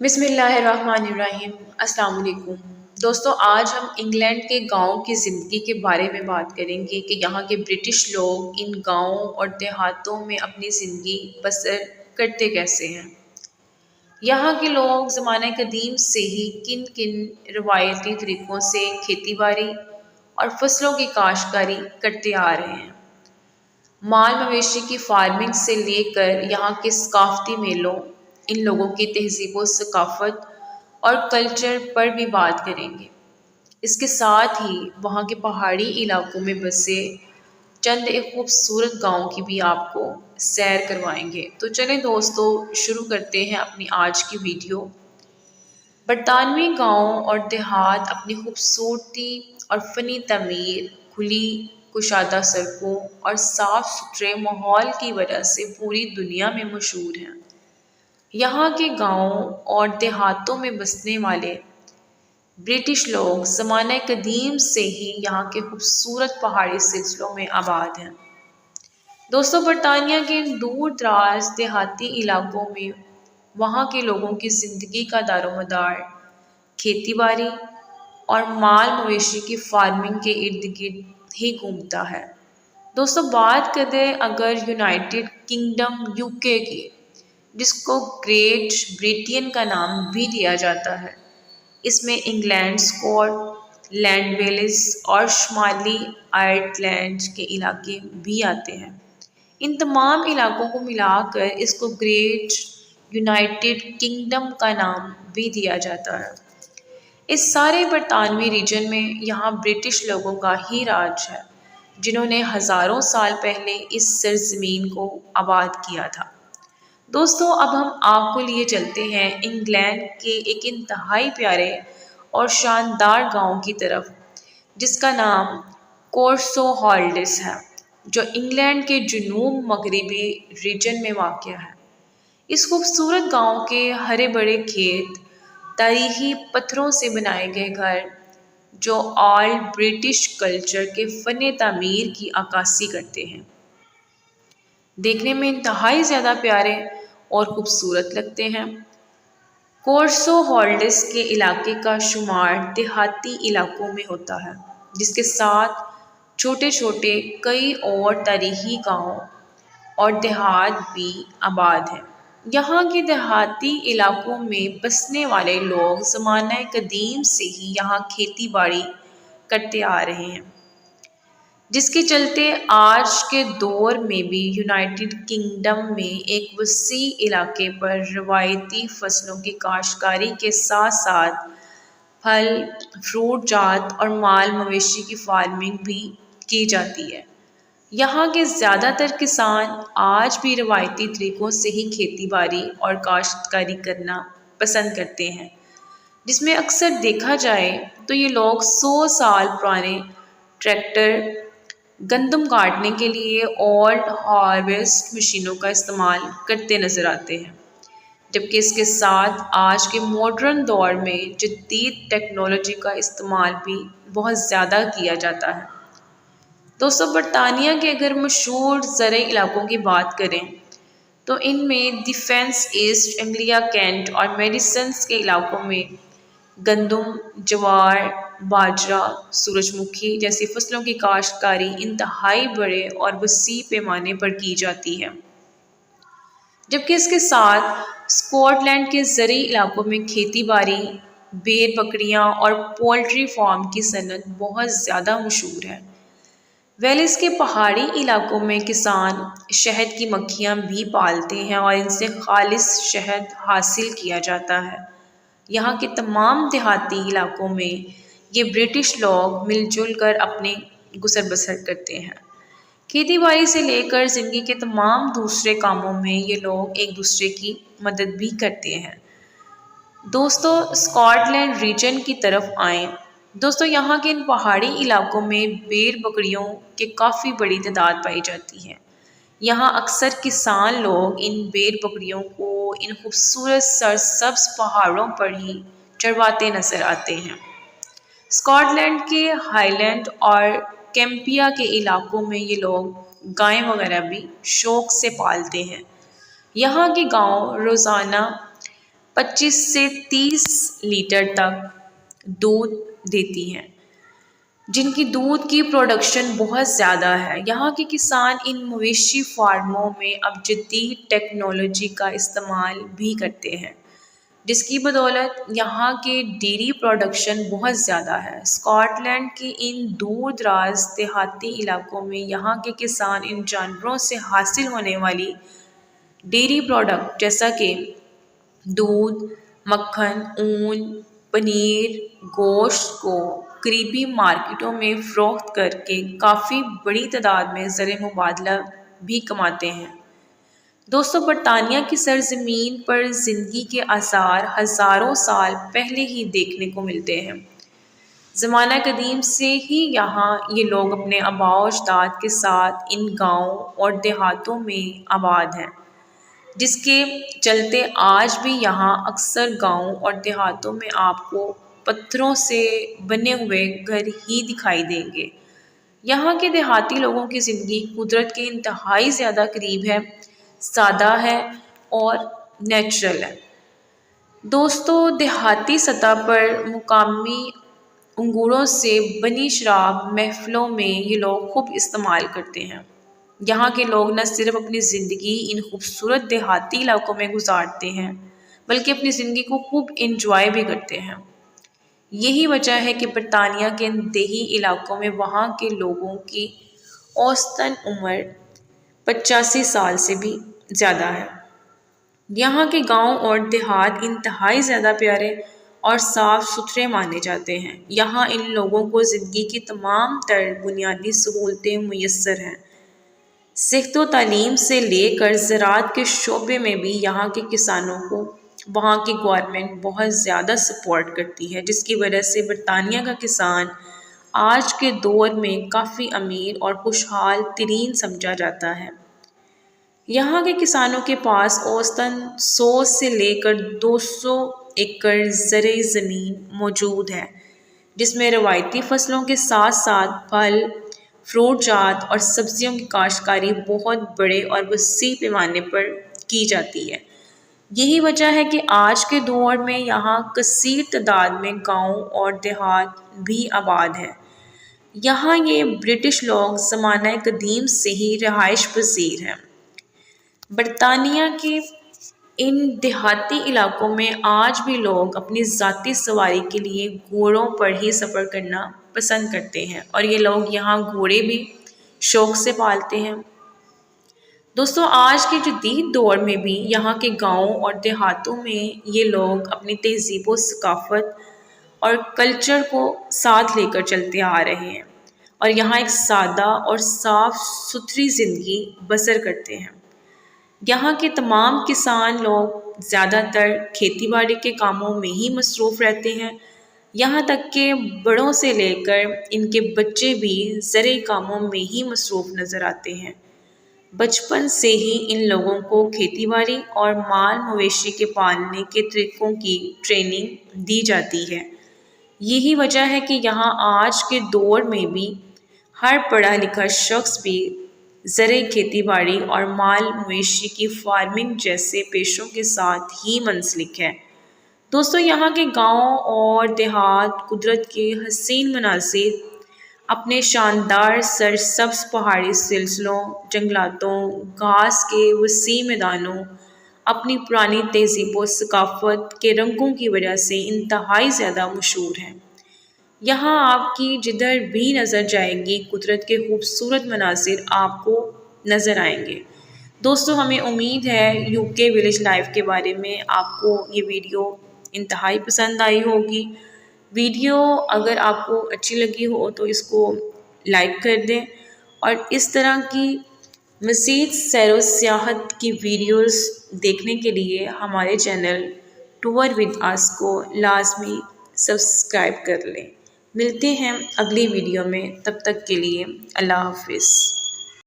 بسم اللہ الرحمن الرحیم۔ السلام علیکم دوستو، آج ہم انگلینڈ کے گاؤں کی زندگی کے بارے میں بات کریں گے کہ یہاں کے برٹش لوگ ان گاؤں اور دیہاتوں میں اپنی زندگی بسر کرتے کیسے ہیں۔ یہاں کے لوگ زمانہ قدیم سے ہی کن کن روایتی طریقوں سے کھیتی باڑی اور فصلوں کی کاشتکاری کرتے آ رہے ہیں۔ مال مویشی کی فارمنگ سے لے کر یہاں کے ثقافتی میلوں، ان لوگوں کی تہذیب و ثقافت اور کلچر پر بھی بات کریں گے۔ اس کے ساتھ ہی وہاں کے پہاڑی علاقوں میں بسے چند ایک خوبصورت گاؤں کی بھی آپ کو سیر کروائیں گے۔ تو چلیں دوستو، شروع کرتے ہیں اپنی آج کی ویڈیو۔ برطانوی گاؤں اور دیہات اپنی خوبصورتی اور فنی تعمیر، کھلی کشادہ سڑکوں اور صاف ستھرے ماحول کی وجہ سے پوری دنیا میں مشہور ہیں۔ یہاں کے گاؤں اور دیہاتوں میں بسنے والے برٹش لوگ زمانہ قدیم سے ہی یہاں کے خوبصورت پہاڑی سلسلوں میں آباد ہیں۔ دوستو، برطانیہ کے ان دور دراز دیہاتی علاقوں میں وہاں کے لوگوں کی زندگی کا دار و مدار کھیتی باڑی اور مال مویشی کی فارمنگ کے ارد گرد ہی گھومتا ہے۔ دوستو، بات کریں اگر یونائٹڈ کنگڈم UK کی، جس کو گریٹ بریٹین کا نام بھی دیا جاتا ہے، اس میں انگلینڈ، اسکاٹ لینڈ، ویلز اور شمالی آئرلینڈ کے علاقے بھی آتے ہیں۔ ان تمام علاقوں کو ملا کر اس کو گریٹ یونائٹڈ کنگڈم کا نام بھی دیا جاتا ہے۔ اس سارے برطانوی ریجن میں یہاں برٹش لوگوں کا ہی راج ہے، جنہوں نے ہزاروں سال پہلے اس سرزمین کو آباد کیا تھا۔ دوستو، اب ہم آپ کو لیے چلتے ہیں انگلینڈ کے ایک انتہائی پیارے اور شاندار گاؤں کی طرف، جس کا نام کورسو ہالڈس ہے، جو انگلینڈ کے جنوب مغربی ریجن میں واقع ہے۔ اس خوبصورت گاؤں کے ہرے بھرے کھیت، تاریخی پتھروں سے بنائے گئے گھر، جو آل برٹش کلچر کے فن تعمیر کی عکاسی کرتے ہیں، دیکھنے میں انتہائی زیادہ پیارے اور خوبصورت لگتے ہیں۔ کورسو ہالڈس کے علاقے کا شمار دیہاتی علاقوں میں ہوتا ہے، جس کے ساتھ چھوٹے چھوٹے کئی اور تاریخی گاؤں اور دیہات بھی آباد ہیں۔ یہاں کے دیہاتی علاقوں میں بسنے والے لوگ زمانہ قدیم سے ہی یہاں کھیتی باڑی کرتے آ رہے ہیں، جس کے چلتے آج کے دور میں بھی یونائٹڈ کنگڈم میں ایک وسیع علاقے پر روایتی فصلوں کی کاشتکاری کے ساتھ ساتھ پھل، فروٹ جات اور مال مویشی کی فارمنگ بھی کی جاتی ہے۔ یہاں کے زیادہ تر کسان آج بھی روایتی طریقوں سے ہی کھیتی باڑی اور کاشتکاری کرنا پسند کرتے ہیں، جس میں اکثر دیکھا جائے تو یہ لوگ 100 سال پرانے ٹریکٹر، گندم کاٹنے کے لیے اولڈ ہارویسٹ مشینوں کا استعمال کرتے نظر آتے ہیں، جبکہ اس کے ساتھ آج کے ماڈرن دور میں جدید ٹیکنالوجی کا استعمال بھی بہت زیادہ کیا جاتا ہے۔ دوستو، برطانیہ کے اگر مشہور زرعی علاقوں کی بات کریں تو ان میں ڈیفنس، ایسٹ انگلیا، کینٹ اور میڈیسنز کے علاقوں میں گندم، جوار، باجرہ، سورج مکھی جیسی فصلوں کی کاشتکاری انتہائی بڑے اور وسیع پیمانے پر کی جاتی ہے، جبکہ اس کے ساتھ اسکاٹ لینڈ کے زرعی علاقوں میں کھیتی باڑی، بھیڑ بکریاں اور پولٹری فارم کی صنعت بہت زیادہ مشہور ہے۔ ویلز کے پہاڑی علاقوں میں کسان شہد کی مکھیاں بھی پالتے ہیں اور ان سے خالص شہد حاصل کیا جاتا ہے۔ یہاں کے تمام دیہاتی علاقوں میں یہ برٹش لوگ مل جل کر اپنے گزر بسر کرتے ہیں۔ کھیتی باڑی سے لے کر زندگی کے تمام دوسرے کاموں میں یہ لوگ ایک دوسرے کی مدد بھی کرتے ہیں۔ دوستو، اسکاٹ لینڈ ریجن کی طرف آئیں۔ دوستو، یہاں کے ان پہاڑی علاقوں میں بھیڑ بکریوں کی کافی بڑی تعداد پائی جاتی ہے۔ یہاں اکثر کسان لوگ ان بھیڑ بکریوں کو ان خوبصورت سرسبز پہاڑوں پر ہی چرواتے نظر آتے ہیں۔ اسکاٹ لینڈ کے ہائی لینڈ اور کیمپیا کے علاقوں میں یہ لوگ گائیں وغیرہ بھی شوق سے پالتے ہیں۔ یہاں کے گاؤں روزانہ 25 سے 30 لیٹر تک دودھ دیتی ہیں، جن کی دودھ کی پروڈکشن بہت زیادہ ہے۔ یہاں کے کسان ان مویشی فارموں میں اب جدید ٹیکنالوجی کا استعمال بھی کرتے ہیں، جس کی بدولت یہاں کے ڈیری پروڈکشن بہت زیادہ ہے۔ اسکاٹ لینڈ کے ان دور دراز دیہاتی علاقوں میں یہاں کے کسان ان جانوروں سے حاصل ہونے والی ڈیری پروڈکٹ جیسا کہ دودھ، مکھن، اون، پنیر، گوشت کو قریبی مارکیٹوں میں فروخت کر کے کافی بڑی تعداد میں زر مبادلہ بھی کماتے ہیں۔ دوستو، برطانیہ کی سرزمین پر زندگی کے آثار ہزاروں سال پہلے ہی دیکھنے کو ملتے ہیں۔ زمانہ قدیم سے ہی یہاں یہ لوگ اپنے آباء و اجداد کے ساتھ ان گاؤں اور دیہاتوں میں آباد ہیں، جس کے چلتے آج بھی یہاں اکثر گاؤں اور دیہاتوں میں آپ کو پتھروں سے بنے ہوئے گھر ہی دکھائی دیں گے۔ یہاں کے دیہاتی لوگوں کی زندگی قدرت کے انتہائی زیادہ قریب ہے، سادہ ہے اور نیچرل ہے۔ دوستو، دیہاتی سطح پر مقامی انگوروں سے بنی شراب محفلوں میں یہ لوگ خوب استعمال کرتے ہیں۔ یہاں کے لوگ نہ صرف اپنی زندگی ان خوبصورت دیہاتی علاقوں میں گزارتے ہیں بلکہ اپنی زندگی کو خوب انجوائے بھی کرتے ہیں۔ یہی وجہ ہے کہ برطانیہ کے دیہی علاقوں میں وہاں کے لوگوں کی اوسطاً عمر 85 سال سے بھی زیادہ ہے۔ یہاں کے گاؤں اور دیہات انتہائی زیادہ پیارے اور صاف ستھرے مانے جاتے ہیں۔ یہاں ان لوگوں کو زندگی کی تمام تر بنیادی سہولتیں میسر ہیں۔ صحت و تعلیم سے لے کر زراعت کے شعبے میں بھی یہاں کے کسانوں کو وہاں کی گورنمنٹ بہت زیادہ سپورٹ کرتی ہے، جس کی وجہ سے برطانیہ کا کسان آج کے دور میں کافی امیر اور خوشحال ترین سمجھا جاتا ہے۔ یہاں کے کسانوں کے پاس اوسطاً 100 سے لے کر 200 ایکڑ زرعی زمین موجود ہے، جس میں روایتی فصلوں کے ساتھ ساتھ پھل، فروٹ جات اور سبزیوں کی کاشتکاری بہت بڑے اور وسیع پیمانے پر کی جاتی ہے۔ یہی وجہ ہے کہ آج کے دور میں یہاں کثیر تعداد میں گاؤں اور دیہات بھی آباد ہیں۔ یہاں یہ برٹش لوگ زمانہ قدیم سے ہی رہائش پذیر ہیں۔ برطانیہ کے ان دیہاتی علاقوں میں آج بھی لوگ اپنی ذاتی سواری کے لیے گھوڑوں پر ہی سفر کرنا پسند کرتے ہیں، اور یہ لوگ یہاں گھوڑے بھی شوق سے پالتے ہیں۔ دوستو، آج کے جدید دور میں بھی یہاں کے گاؤں اور دیہاتوں میں یہ لوگ اپنی تہذیب و ثقافت اور کلچر کو ساتھ لے کر چلتے آ رہے ہیں، اور یہاں ایک سادہ اور صاف ستھری زندگی بسر کرتے ہیں۔ یہاں کے تمام کسان لوگ زیادہ تر کھیتی باڑی کے کاموں میں ہی مصروف رہتے ہیں، یہاں تک کہ بڑوں سے لے کر ان کے بچے بھی زرعی کاموں میں ہی مصروف نظر آتے ہیں۔ بچپن سے ہی ان لوگوں کو کھیتی باڑی اور مال مویشی کے پالنے کے طریقوں کی ٹریننگ دی جاتی ہے۔ یہی وجہ ہے کہ یہاں آج کے دور میں بھی ہر پڑھا لکھا شخص بھی زرعی کھیتی باڑی اور مال مویشی کی فارمنگ جیسے پیشوں کے ساتھ ہی منسلک ہے۔ دوستو، یہاں کے گاؤں اور دیہات قدرت کے حسین مناظر، اپنے شاندار سرسبز پہاڑی سلسلوں، جنگلاتوں، گھاس کے وسیع میدانوں، اپنی پرانی تہذیب و ثقافت کے رنگوں کی وجہ سے انتہائی زیادہ مشہور ہیں۔ یہاں آپ کی جدھر بھی نظر جائے گی قدرت کے خوبصورت مناظر آپ کو نظر آئیں گے۔ دوستو، ہمیں امید ہے UK ولیج لائف کے بارے میں آپ کو یہ ویڈیو انتہائی پسند آئی ہوگی۔ ویڈیو اگر آپ کو اچھی لگی ہو تو اس کو لائک کر دیں، اور اس طرح کی مزید سیر و سیاحت کی ویڈیوز دیکھنے کے لیے ہمارے چینل ٹور ود اس کو لازمی سبسکرائب کر لیں۔ ملتے ہیں اگلی ویڈیو میں، تب تک کے لیے اللہ حافظ۔